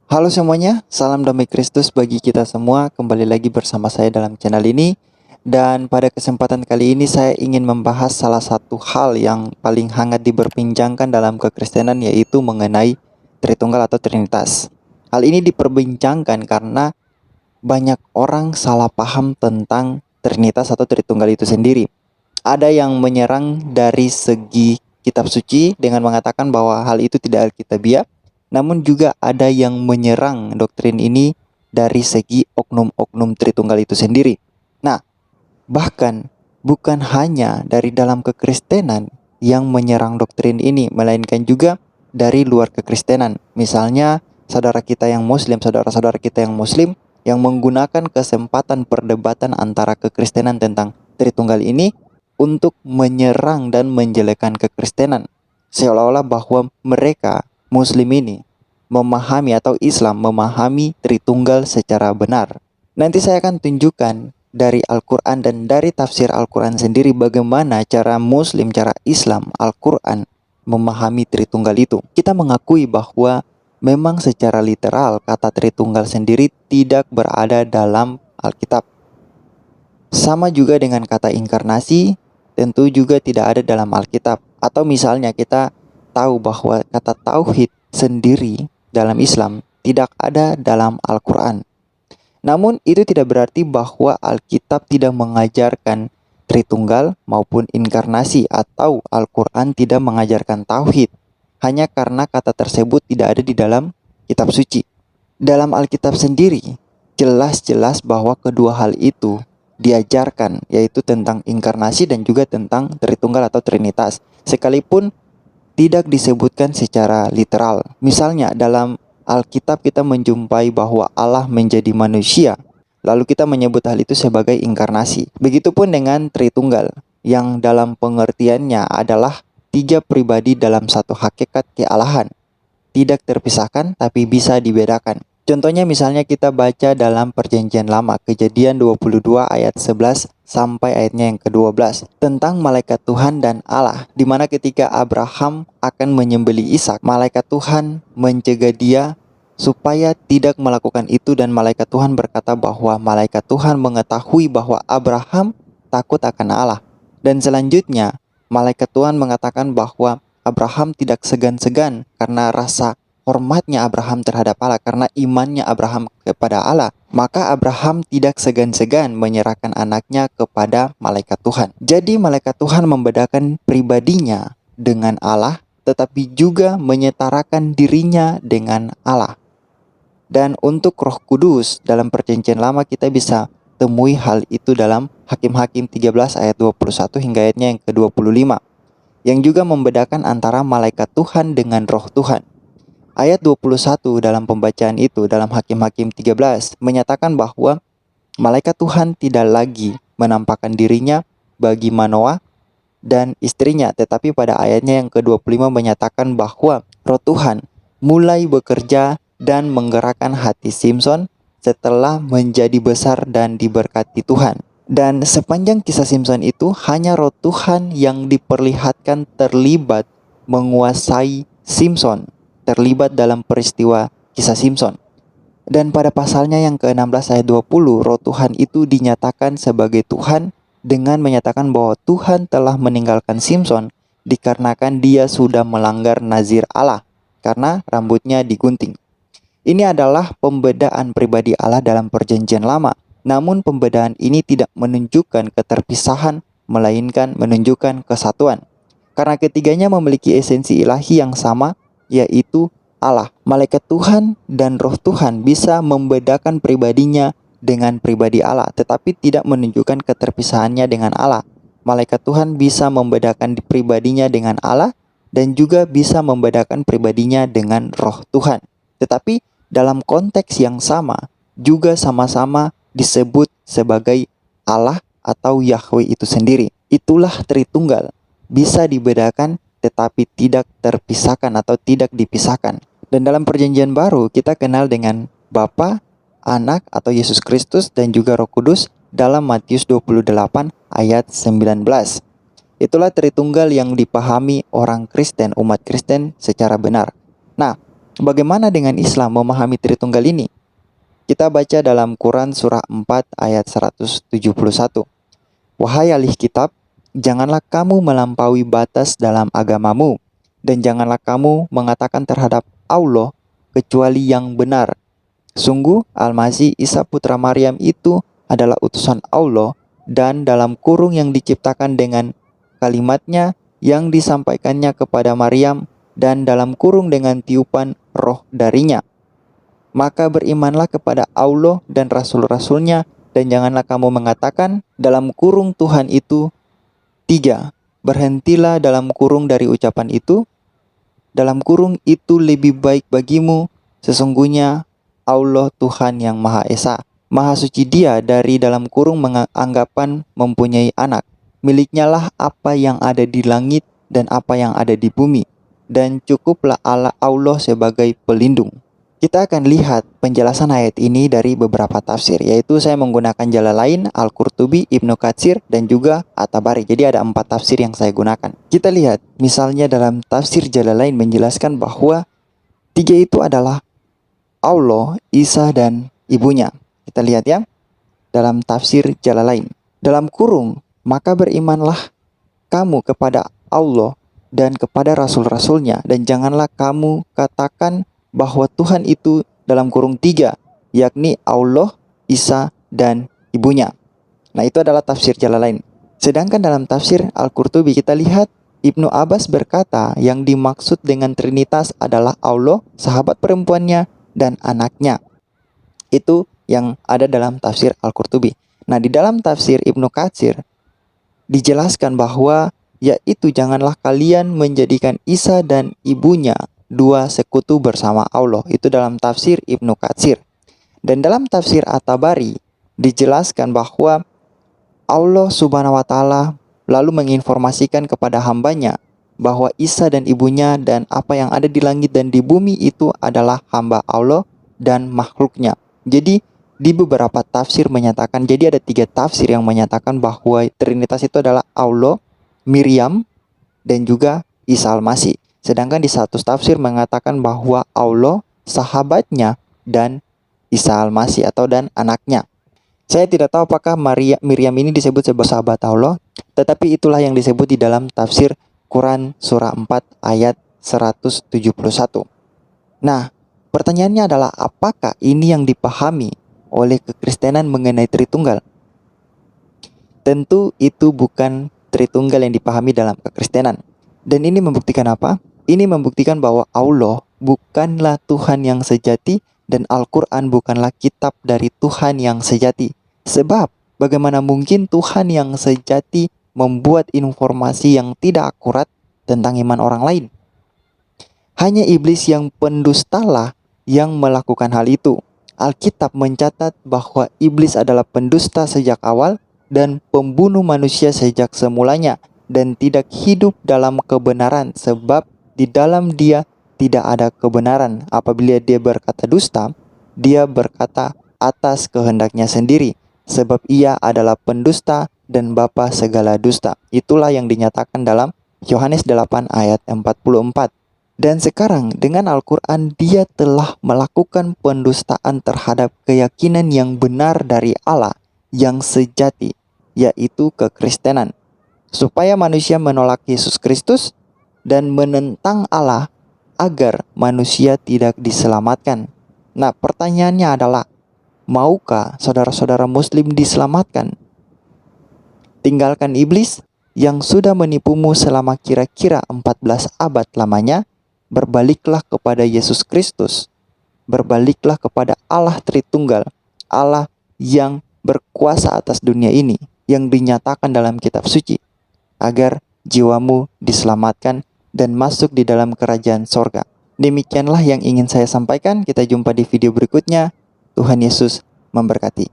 Halo semuanya, salam damai Kristus bagi kita semua. Kembali lagi bersama saya dalam channel ini. Dan pada kesempatan kali ini saya ingin membahas salah satu hal yang paling hangat diperbincangkan dalam kekristenan, yaitu mengenai Tritunggal atau Trinitas. Hal ini diperbincangkan karena banyak orang salah paham tentang Trinitas atau Tritunggal itu sendiri. Ada yang menyerang dari segi kitab suci dengan mengatakan bahwa hal itu tidak alkitabiah, namun juga ada yang menyerang doktrin ini dari segi oknum-oknum Tritunggal itu sendiri. Nah, bahkan bukan hanya dari dalam kekristenan yang menyerang doktrin ini, melainkan juga dari luar kekristenan. Misalnya, saudara kita yang muslim, saudara-saudara kita yang muslim yang menggunakan kesempatan perdebatan antara kekristenan tentang Tritunggal ini untuk menyerang dan menjelekan kekristenan, seolah-olah bahwa mereka muslim ini memahami atau Islam memahami Tritunggal secara benar. Nanti saya akan tunjukkan dari Al-Quran dan dari tafsir Al-Quran sendiri bagaimana cara Muslim, cara Islam, Al-Quran memahami Tritunggal itu. Kita mengakui bahwa memang secara literal kata Tritunggal sendiri tidak berada dalam Alkitab. Sama juga dengan kata inkarnasi, tentu juga tidak ada dalam Alkitab. Atau misalnya kita tahu bahwa kata tauhid sendiri dalam Islam tidak ada dalam Al-Quran. Namun itu tidak berarti bahwa Alkitab tidak mengajarkan Tritunggal maupun inkarnasi, atau Al-Quran tidak mengajarkan tauhid, hanya karena kata tersebut tidak ada di dalam kitab suci. Dalam Alkitab sendiri jelas-jelas bahwa kedua hal itu diajarkan, yaitu tentang inkarnasi dan juga tentang Tritunggal atau Trinitas, sekalipun tidak disebutkan secara literal. Misalnya dalam Alkitab kita menjumpai bahwa Allah menjadi manusia, lalu kita menyebut hal itu sebagai inkarnasi. Begitupun dengan Tritunggal, yang dalam pengertiannya adalah tiga pribadi dalam satu hakikat kealahan, tidak terpisahkan tapi bisa dibedakan. Contohnya misalnya kita baca dalam Perjanjian Lama, Kejadian 22 ayat 11 sampai ayatnya yang ke-12 tentang malaikat Tuhan dan Allah, di mana ketika Abraham akan menyembelih Ishak, malaikat Tuhan mencegah dia supaya tidak melakukan itu, dan malaikat Tuhan berkata bahwa malaikat Tuhan mengetahui bahwa Abraham takut akan Allah. Dan selanjutnya malaikat Tuhan mengatakan bahwa Abraham tidak segan-segan karena rasa hormatnya Abraham terhadap Allah, karena imannya Abraham kepada Allah, maka Abraham tidak segan-segan menyerahkan anaknya kepada malaikat Tuhan. Jadi malaikat Tuhan membedakan pribadinya dengan Allah, tetapi juga menyetarakan dirinya dengan Allah. Dan untuk Roh Kudus dalam Perjanjian Lama kita bisa temui hal itu dalam Hakim-Hakim 13 ayat 21 hingga ayatnya yang ke-25, yang juga membedakan antara malaikat Tuhan dengan Roh Tuhan. Ayat 21 dalam pembacaan itu dalam Hakim-Hakim 13 menyatakan bahwa malaikat Tuhan tidak lagi menampakkan dirinya bagi Manoah dan istrinya, tetapi pada ayatnya yang ke-25 menyatakan bahwa Roh Tuhan mulai bekerja dan menggerakkan hati Simson setelah menjadi besar dan diberkati Tuhan. Dan sepanjang kisah Simson itu hanya Roh Tuhan yang diperlihatkan terlibat menguasai Simson, terlibat dalam peristiwa kisah Simson. Dan pada pasalnya yang ke-16 ayat 20, Roh Tuhan itu dinyatakan sebagai Tuhan dengan menyatakan bahwa Tuhan telah meninggalkan Simson dikarenakan dia sudah melanggar nazir Allah karena rambutnya digunting. Ini adalah pembedaan pribadi Allah dalam Perjanjian Lama. Namun pembedaan ini tidak menunjukkan keterpisahan, melainkan menunjukkan kesatuan. Karena ketiganya memiliki esensi ilahi yang sama, yaitu Allah. Malaikat Tuhan dan Roh Tuhan bisa membedakan pribadinya dengan pribadi Allah, tetapi tidak menunjukkan keterpisahannya dengan Allah. Malaikat Tuhan bisa membedakan pribadinya dengan Allah dan juga bisa membedakan pribadinya dengan Roh Tuhan. Tetapi dalam konteks yang sama juga sama-sama disebut sebagai Allah atau Yahweh itu sendiri. Itulah Tritunggal. Bisa dibedakan tetapi tidak terpisahkan atau tidak dipisahkan. Dan dalam Perjanjian Baru kita kenal dengan Bapa, Anak atau Yesus Kristus dan juga Roh Kudus dalam Matius 28 ayat 19. Itulah Tritunggal yang dipahami orang Kristen, umat Kristen secara benar. Nah, Bagaimana dengan Islam memahami Tritunggal ini? Kita baca dalam Quran surah 4 ayat 171. Wahai ahli kitab, janganlah kamu melampaui batas dalam agamamu, dan janganlah kamu mengatakan terhadap Allah kecuali yang benar. Sungguh, Al-Masih Isa putra Maryam itu adalah utusan Allah dan dalam kurung yang diciptakan dengan kalimatnya yang disampaikannya kepada Maryam dan dalam kurung dengan tiupan roh darinya. Maka berimanlah kepada Allah dan Rasul-Rasulnya dan janganlah kamu mengatakan dalam kurung Tuhan itu 3. Berhentilah dalam kurung dari ucapan itu. Dalam kurung itu lebih baik bagimu. Sesungguhnya Allah Tuhan yang Maha Esa. Maha suci Dia dari dalam kurung anggapan mempunyai anak. Miliknya lah apa yang ada di langit dan apa yang ada di bumi. Dan cukuplah Allah sebagai pelindung. Kita akan lihat penjelasan ayat ini dari beberapa tafsir, yaitu saya menggunakan Jalalain, Al-Qurtubi, Ibnu Katsir, dan juga At-Tabari. Jadi ada 4 tafsir yang saya gunakan. Kita lihat, misalnya dalam tafsir Jalalain menjelaskan bahwa 3 itu adalah Allah, Isa, dan ibunya. Kita lihat ya, dalam tafsir Jalalain. Dalam kurung, maka berimanlah kamu kepada Allah dan kepada Rasul-Rasulnya, dan janganlah kamu katakan bahwa Tuhan itu dalam kurung 3, yakni Allah, Isa, dan ibunya. Nah, itu adalah tafsir Jalalain. Sedangkan dalam tafsir Al-Qurtubi kita lihat Ibnu Abbas berkata yang dimaksud dengan Trinitas adalah Allah, sahabat perempuannya, dan anaknya. Itu yang ada dalam tafsir Al-Qurtubi. Nah, di dalam tafsir Ibnu Katsir dijelaskan bahwa yaitu janganlah kalian menjadikan Isa dan ibunya 2 sekutu bersama Allah. Itu dalam tafsir Ibnu Katsir. Dan dalam tafsir At-Tabari dijelaskan bahwa Allah Subhanahu wa Ta'ala lalu menginformasikan kepada hambanya bahwa Isa dan ibunya dan apa yang ada di langit dan di bumi itu adalah hamba Allah dan makhluknya. Jadi di beberapa tafsir menyatakan, jadi ada 3 tafsir yang menyatakan bahwa Trinitas itu adalah Allah, Miriam, dan juga Isa Al-Masih. Sedangkan di satu tafsir mengatakan bahwa Allah, sahabatnya, dan Isa Al-Masih atau dan anaknya. Saya tidak tahu apakah Miriam ini disebut sebagai sahabat Allah, tetapi itulah yang disebut di dalam tafsir Quran surah 4 ayat 171. Nah, pertanyaannya adalah apakah ini yang dipahami oleh kekristenan mengenai Tritunggal? Tentu itu bukan Tritunggal yang dipahami dalam kekristenan. Dan ini membuktikan apa? Ini membuktikan bahwa Allah bukanlah Tuhan yang sejati dan Al-Quran bukanlah kitab dari Tuhan yang sejati. Sebab bagaimana mungkin Tuhan yang sejati membuat informasi yang tidak akurat tentang iman orang lain? Hanya iblis yang pendustalah yang melakukan hal itu. Alkitab mencatat bahwa iblis adalah pendusta sejak awal dan pembunuh manusia sejak semulanya dan tidak hidup dalam kebenaran sebab di dalam dia tidak ada kebenaran. Apabila dia berkata dusta, dia berkata atas kehendaknya sendiri, sebab ia adalah pendusta dan bapa segala dusta. Itulah yang dinyatakan dalam Yohanes 8 ayat 44. Dan sekarang dengan Al-Quran dia telah melakukan pendustaan terhadap keyakinan yang benar dari Allah yang sejati, yaitu kekristenan. Supaya manusia menolak Yesus Kristus dan menentang Allah agar manusia tidak diselamatkan. Nah, pertanyaannya adalah, maukah saudara-saudara muslim diselamatkan? Tinggalkan iblis yang sudah menipumu selama kira-kira 14 abad lamanya. Berbaliklah kepada Yesus Kristus. Berbaliklah kepada Allah Tritunggal, Allah yang berkuasa atas dunia ini, yang dinyatakan dalam kitab suci, agar jiwamu diselamatkan dan masuk di dalam kerajaan sorga. Demikianlah yang ingin saya sampaikan. Kita jumpa di video berikutnya. Tuhan Yesus memberkati.